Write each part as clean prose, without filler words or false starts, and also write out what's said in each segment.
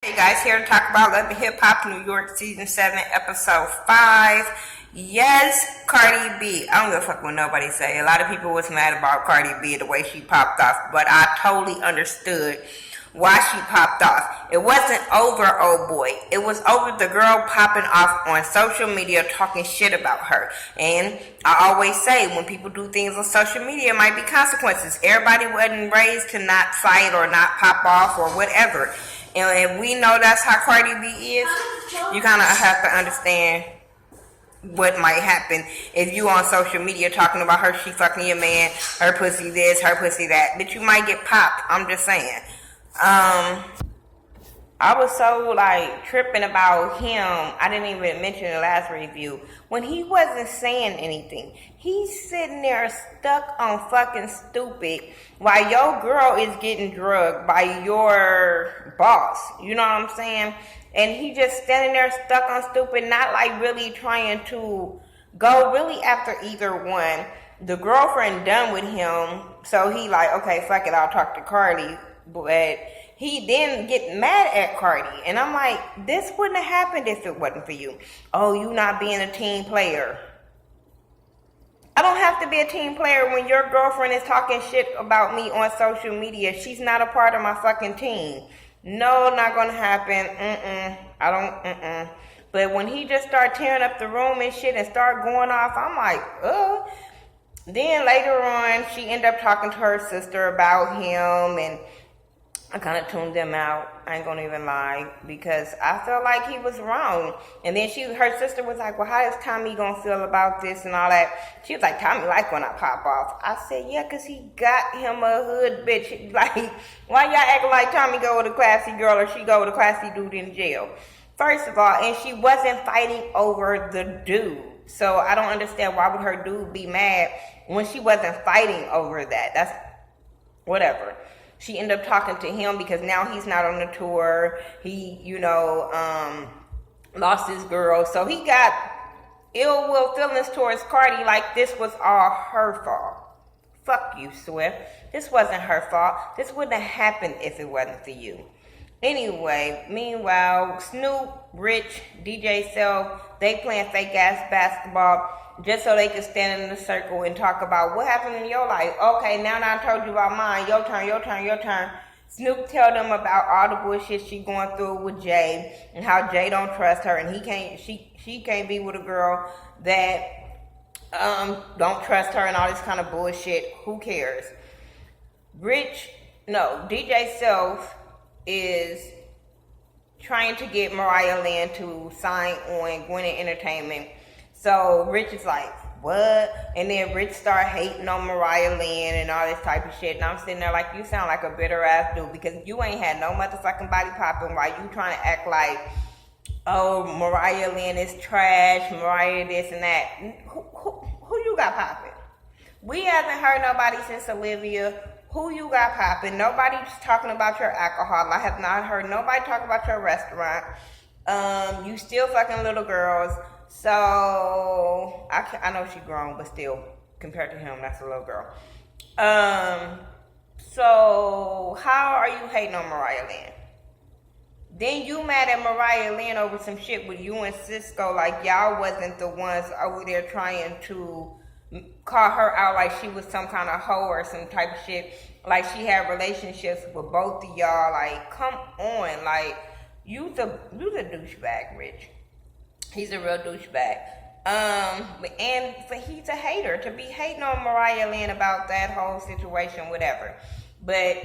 Hey guys, here to talk about Love and Hip Hop New York Season 7, Episode 5. Yes, Cardi B. I don't give a fuck what nobody say. A lot of people was mad about Cardi B, the way she popped off, but I totally understood why she popped off. It wasn't over, oh boy. It was over the girl popping off on social media talking shit about her. And I always say, when people do things on social media, it might be consequences. Everybody wasn't raised to not fight or not pop off or whatever. And if we know that's how Cardi B is, you kind of have to understand what might happen if you on social media talking about her, she fucking your man, her pussy this, her pussy that. But you might get popped. I'm just saying. I was so tripping about him. I didn't even mention the last review. When he wasn't saying anything, he's sitting there stuck on fucking stupid while your girl is getting drugged by your boss. You know what I'm saying? And he just standing there stuck on stupid, not really trying to go really after either one. The girlfriend done with him, so he okay, fuck it, I'll talk to Cardi. But he then get mad at Cardi. And I'm like, this wouldn't have happened if it wasn't for you. Oh, you not being a team player. I don't have to be a team player when your girlfriend is talking shit about me on social media. She's not a part of my fucking team. No, not gonna happen. I don't, But when he just start tearing up the room and shit and start going off, I'm like, ugh. Then later on, she ended up talking to her sister about him, and I kind of tuned them out. I ain't gonna even lie, because I felt like he was wrong. And then her sister was like, well, how is Tommy gonna feel about this and all that? She was like, Tommy like when I pop off. I said, yeah, because he got him a hood bitch. Why y'all acting like Tommy go with a classy girl or she go with a classy dude in jail? First of all, and she wasn't fighting over the dude. So I don't understand why would her dude be mad when she wasn't fighting over that. That's whatever. She ended up talking to him because now he's not on the tour. He, lost his girl. So he got ill will feelings towards Cardi like this was all her fault. Fuck you, Swift. This wasn't her fault. This wouldn't have happened if it wasn't for you. Anyway, meanwhile, Snoop, Rich, DJ Self, they playing fake ass basketball just so they could stand in the circle and talk about what happened in your life. Okay, now that I told you about mine, your turn. Snoop tell them about all the bullshit she going through with Jay and how Jay don't trust her and she can't be with a girl that don't trust her and all this kind of bullshit. Who cares? DJ Self is trying to get Mariah Lynn to sign on Gwinnett Entertainment. So Rich is like, what? And then Rich start hating on Mariah Lynn and all this type of shit. And I'm sitting there like, you sound like a bitter ass dude because you ain't had no motherfucking body popping while you trying to act like, oh, Mariah Lynn is trash, Mariah this and that. Who you got popping? We haven't heard nobody since Olivia. Who you got popping? Nobody's talking about your alcohol. I have not heard nobody talk about your restaurant. You still fucking little girls. So I know she grown, but still, compared to him, that's a little girl. So how are you hating on Mariah Lynn? Then you mad at Mariah Lynn over some shit with you and Cisco, like y'all wasn't the ones over there trying to call her out like she was some kind of hoe or some type of shit. Like she had relationships with both of y'all. Like, come on, you's a douchebag, Rich. He's a real douchebag. He's a hater. To be hating on Mariah Lynn about that whole situation, whatever. But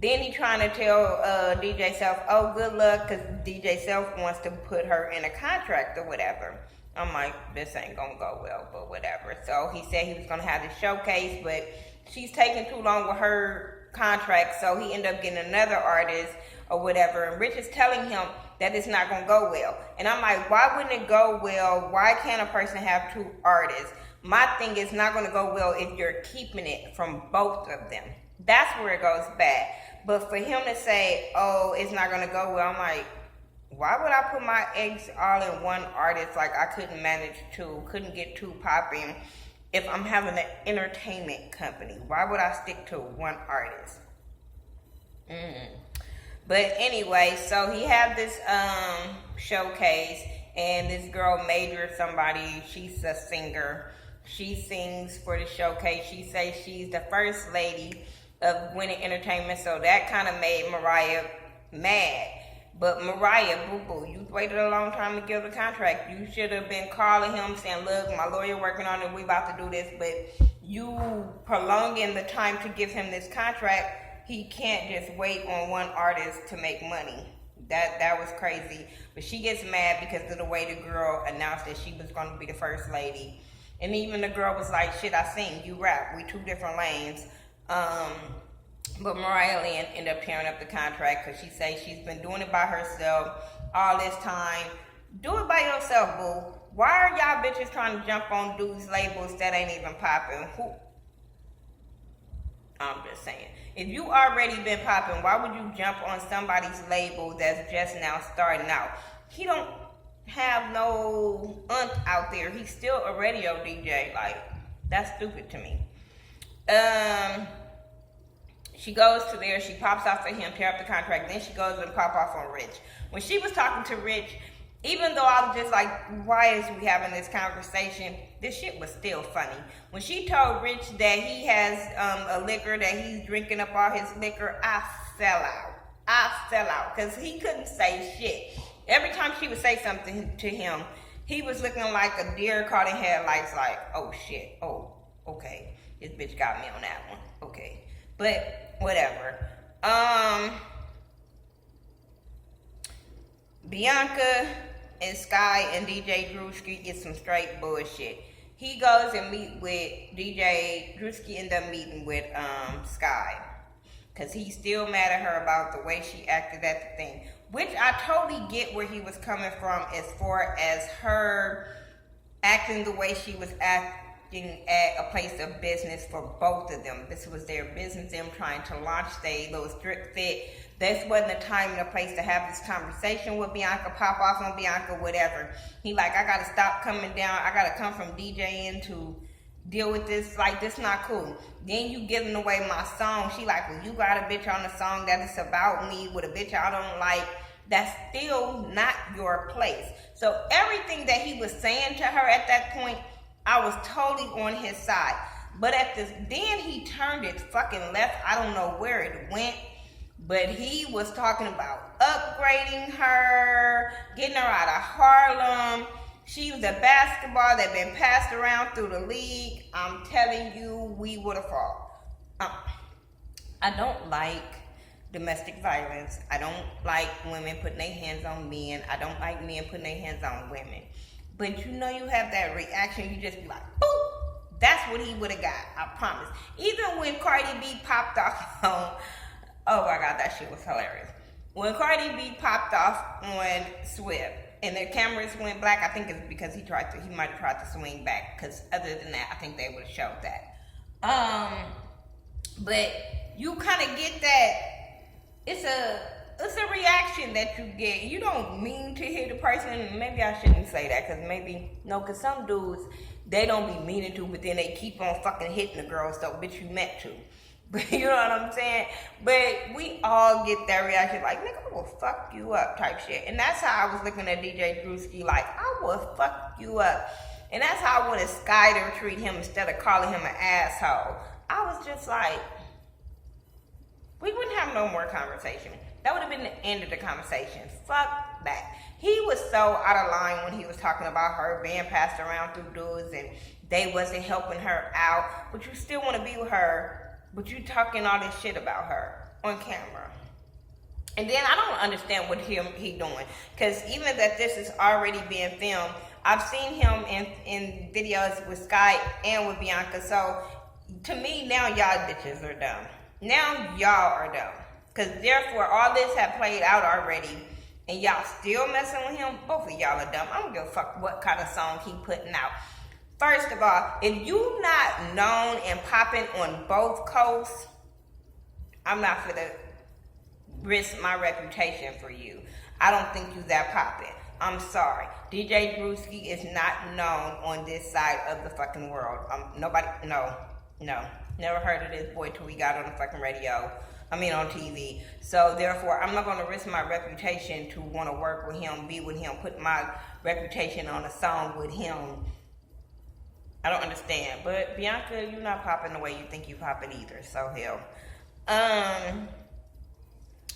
then he trying to tell DJ Self, oh, good luck, because DJ Self wants to put her in a contract or whatever. I'm like, this ain't gonna go well, but whatever. So he said he was gonna have this showcase, but she's taking too long with her contract, so he ended up getting another artist or whatever. And Rich is telling him that it's not gonna go well. And I'm like, why wouldn't it go well? Why can't a person have two artists? My thing is not gonna go well if you're keeping it from both of them. That's where it goes bad. But for him to say, oh, it's not gonna go well, I'm like, why would I put my eggs all in one artist? Like I couldn't get two popping if I'm having an entertainment company. Why would I stick to one artist? But anyway, so he had this showcase, and this girl Major somebody, she's a singer. She sings for the showcase. She says she's the first lady of Winning Entertainment, so that kind of made Mariah mad. But Mariah, boo-boo, you waited a long time to give the contract. You should have been calling him saying, look, my lawyer working on it, we about to do this, but you prolonging the time to give him this contract, he can't just wait on one artist to make money. That was crazy. But she gets mad because of the way the girl announced that she was going to be the first lady. And even the girl was like, shit, I sing, you rap, we two different lanes. But Mariah Lynn ended up tearing up the contract because she says she's been doing it by herself all this time. Do it by yourself, boo. Why are y'all bitches trying to jump on dudes' labels that ain't even popping? I'm just saying. If you already been popping, why would you jump on somebody's label that's just now starting out? He don't have no out there. He's still a radio DJ. Like, that's stupid to me. She goes to there, she pops off at him, tear up the contract, then she goes and pop off on Rich. When she was talking to Rich, even though I was just like, why is we having this conversation? This shit was still funny. When she told Rich that he has a liquor, that he's drinking up all his liquor, I fell out. Because he couldn't say shit. Every time she would say something to him, he was looking like a deer caught in headlights, like, oh shit, oh, okay. This bitch got me on that one, okay. But whatever. Bianca and Sky and DJ Drewski get some straight bullshit. He goes and meet with DJ Drewski, end up meeting with Sky, because he's still mad at her about the way she acted at the thing, which I totally get where he was coming from as far as her acting the way she was acting at a place of business for both of them. This was their business, them trying to launch their little strip fit. This wasn't a time and a place to have this conversation with Bianca, pop off on Bianca, whatever. He like, I gotta stop coming down. I gotta come from DJing to deal with this. Like, this not cool. Then you giving away my song. She like, well, you got a bitch on a song that is about me with a bitch I don't like. That's still not your place. So everything that he was saying to her at that point, I was totally on his side. But then he turned it fucking left. I don't know where it went. But he was talking about upgrading her, getting her out of Harlem. She was a basketball that been passed around through the league. I'm telling you, we would have fought. I don't like domestic violence. I don't like women putting their hands on men. I don't like men putting their hands on women. But you know you have that reaction, you just be like, boop! That's what he would have got, I promise. Even when Cardi B popped off on, oh my God, that shit was hilarious. When Cardi B popped off on Swift and the cameras went black, I think it's because he might have tried to swing back, because other than that, I think they would have showed that. But you kind of get that, it's a reaction that you get. You don't mean to hit a person. Maybe I shouldn't say that, because some dudes, they don't be meaning to, but then they keep on fucking hitting the girl, so bitch, you meant to. But you know what I'm saying? But we all get that reaction, like, nigga, I will fuck you up type shit. And that's how I was looking at DJ Drewski, like, I will fuck you up. And that's how I wanted Sky to treat him instead of calling him an asshole. I was just like, we wouldn't have no more conversation. That would have been the end of the conversation. Fuck that. He was so out of line when he was talking about her being passed around through dudes and they wasn't helping her out. But you still want to be with her, but you talking all this shit about her on camera. And then I don't understand what he doing. Because even that this is already being filmed, I've seen him in videos with Sky and with Bianca. So to me, now y'all bitches are dumb. Now y'all are dumb. Because therefore, all this had played out already, and y'all still messing with him. Both of y'all are dumb. I don't give a fuck what kind of song he putting out. First of all, if you not known and popping on both coasts, I'm not gonna risk my reputation for you. I don't think you that popping. I'm sorry. DJ Drewski is not known on this side of the fucking world. Nobody, no. Never heard of this boy till we got on the fucking radio. on TV. So therefore, I'm not going to risk my reputation to want to work with him, be with him, put my reputation on a song with him. I don't understand. But Bianca, you're not popping the way you think you popping either. So hell.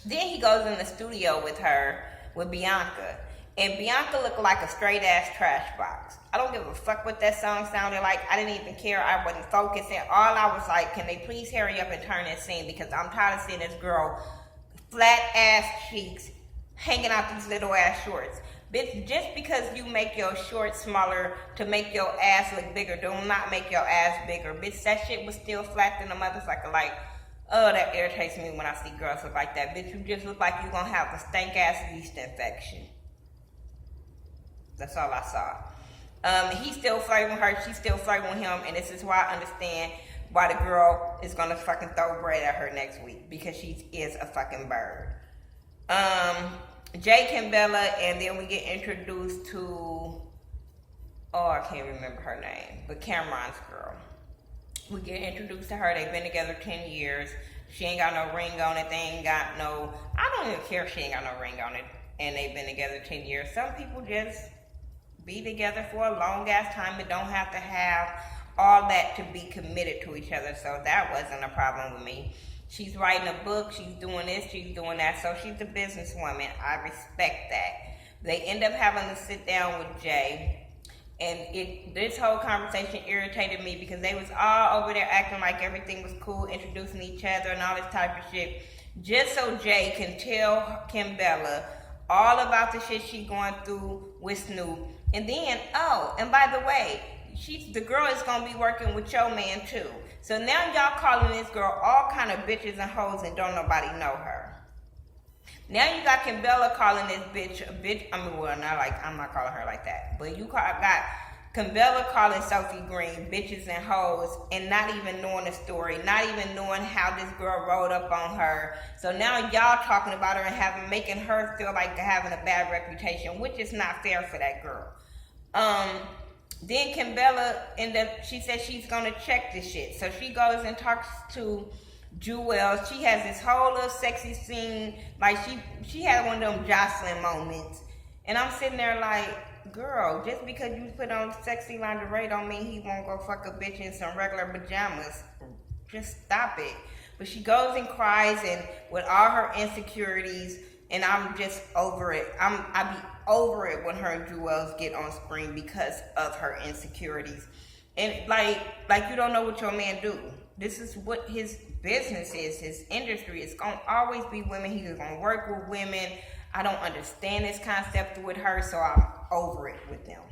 Then he goes in the studio with Bianca. And Bianca looked like a straight ass trash box. I don't give a fuck what that song sounded like. I didn't even care. I wasn't focusing. All I was like, can they please hurry up and turn this scene? Because I'm tired of seeing this girl, flat ass cheeks, hanging out these little ass shorts. Bitch, just because you make your shorts smaller to make your ass look bigger, do not make your ass bigger. Bitch, that shit was still flat than a motherfucker. Like, oh, that irritates me when I see girls look like that. Bitch, you just look like you gonna have a stank ass yeast infection. That's all I saw. He's still flirting with her. She's still flirting with him. And this is why I understand why the girl is going to fucking throw bread at her next week. Because she is a fucking bird. Jake and Bella. And then we get introduced to... Oh, I can't remember her name. But Cameron's girl. We get introduced to her. They've been together 10 years. She ain't got no ring on it. They ain't got no... I don't even care if she ain't got no ring on it. And they've been together 10 years. Some people just... be together for a long ass time and don't have to have all that to be committed to each other. So that wasn't a problem with me. She's writing a book, she's doing this, she's doing that. So she's a businesswoman. I respect that. They end up having to sit down with Jay. And this whole conversation irritated me because they was all over there acting like everything was cool, introducing each other and all this type of shit. Just so Jay can tell Kim Bella all about the shit she going through with Snoop. And then, oh, and by the way, the girl is going to be working with your man too. So now y'all calling this girl all kind of bitches and hoes and don't nobody know her. Now you got Kim Bella calling this bitch a bitch. I mean, well, I'm not calling her like that. But got Kim Bella calling Sophie Green bitches and hoes and not even knowing the story, not even knowing how this girl rolled up on her. So now y'all talking about her and making her feel like having a bad reputation, which is not fair for that girl. Then Kim Bella she said she's gonna check this shit. So she goes and talks to Jewel. She has this whole little sexy scene, like she had one of them Jocelyn moments. And I'm sitting there like, girl, just because you put on sexy lingerie don't mean he won't go fuck a bitch in some regular pajamas. Just stop it. But she goes and cries and with all her insecurities, and I'm just over it. I be over it when her and Jewels get on screen because of her insecurities. And like you don't know what your man do. This is what his business is, his industry. It's gonna always be women. He's gonna work with women. I don't understand this concept with her, so I'm over it with them.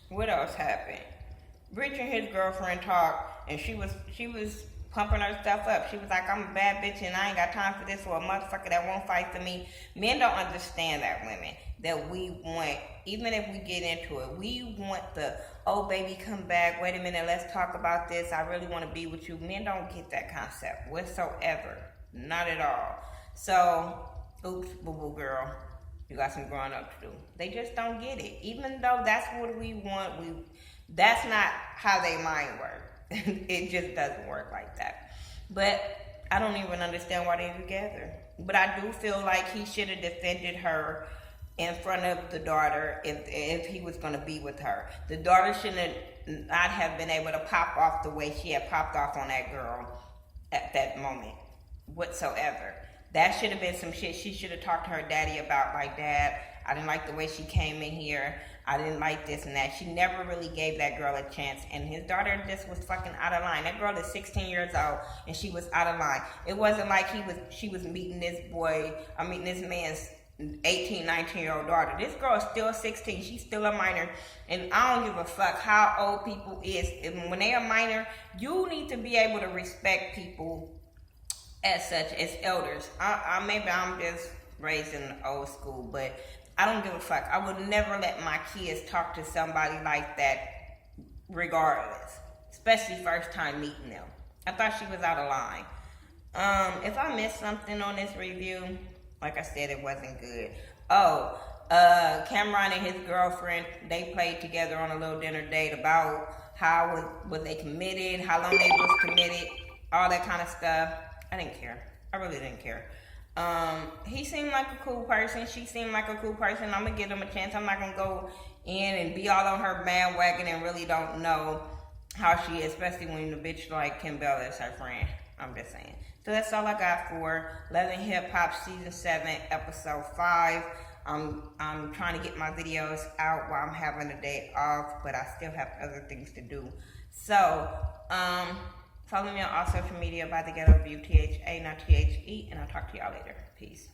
What else happened? Rich and his girlfriend talked, and she was pumping her stuff up. She was like, I'm a bad bitch and I ain't got time for this for a motherfucker that won't fight for me. Men don't understand that, women. That we want, even if we get into it, we want the, oh baby, come back, wait a minute, let's talk about this, I really want to be with you. Men don't get that concept whatsoever. Not at all. So, oops, boo-boo girl, you got some growing up to do. They just don't get it. Even though that's what we want, that's not how they mind work. It just doesn't work like that. But I don't even understand why they're together. But I do feel like he should have defended her in front of the daughter if he was going to be with her. The daughter shouldn't not have been able to pop off the way she had popped off on that girl at that moment whatsoever. That should have been some shit she should have talked to her daddy about, like, Dad, I didn't like the way she came in here. I didn't like this and that. She never really gave that girl a chance. And his daughter just was fucking out of line. That girl is 16 years old and she was out of line. It wasn't like she was meeting this man's 18, 19-year-old daughter. This girl is still 16. She's still a minor. And I don't give a fuck how old people is. And when they are minor, you need to be able to respect people as such, as elders. Maybe I'm just raised in the old school, but I don't give a fuck. I would never let my kids talk to somebody like that regardless. Especially first time meeting them. I thought she was out of line. If I missed something on this review, like I said, it wasn't good. Cameron and his girlfriend, they played together on a little dinner date about was they committed, how long they was committed, all that kind of stuff. I didn't care. I really didn't care. He seemed like a cool person. She seemed like a cool person. I'm gonna give them a chance. I'm not gonna go in and be all on her bandwagon and really don't know how she is, especially when the bitch like Kim Bell is her friend. I'm just saying. So that's all I got for Love and Hip Hop Season 7, Episode 5. I'm trying to get my videos out while I'm having a day off, but I still have other things to do. So, follow me on all social media by the Ghetto View, THA, not THE, and I'll talk to y'all later. Peace.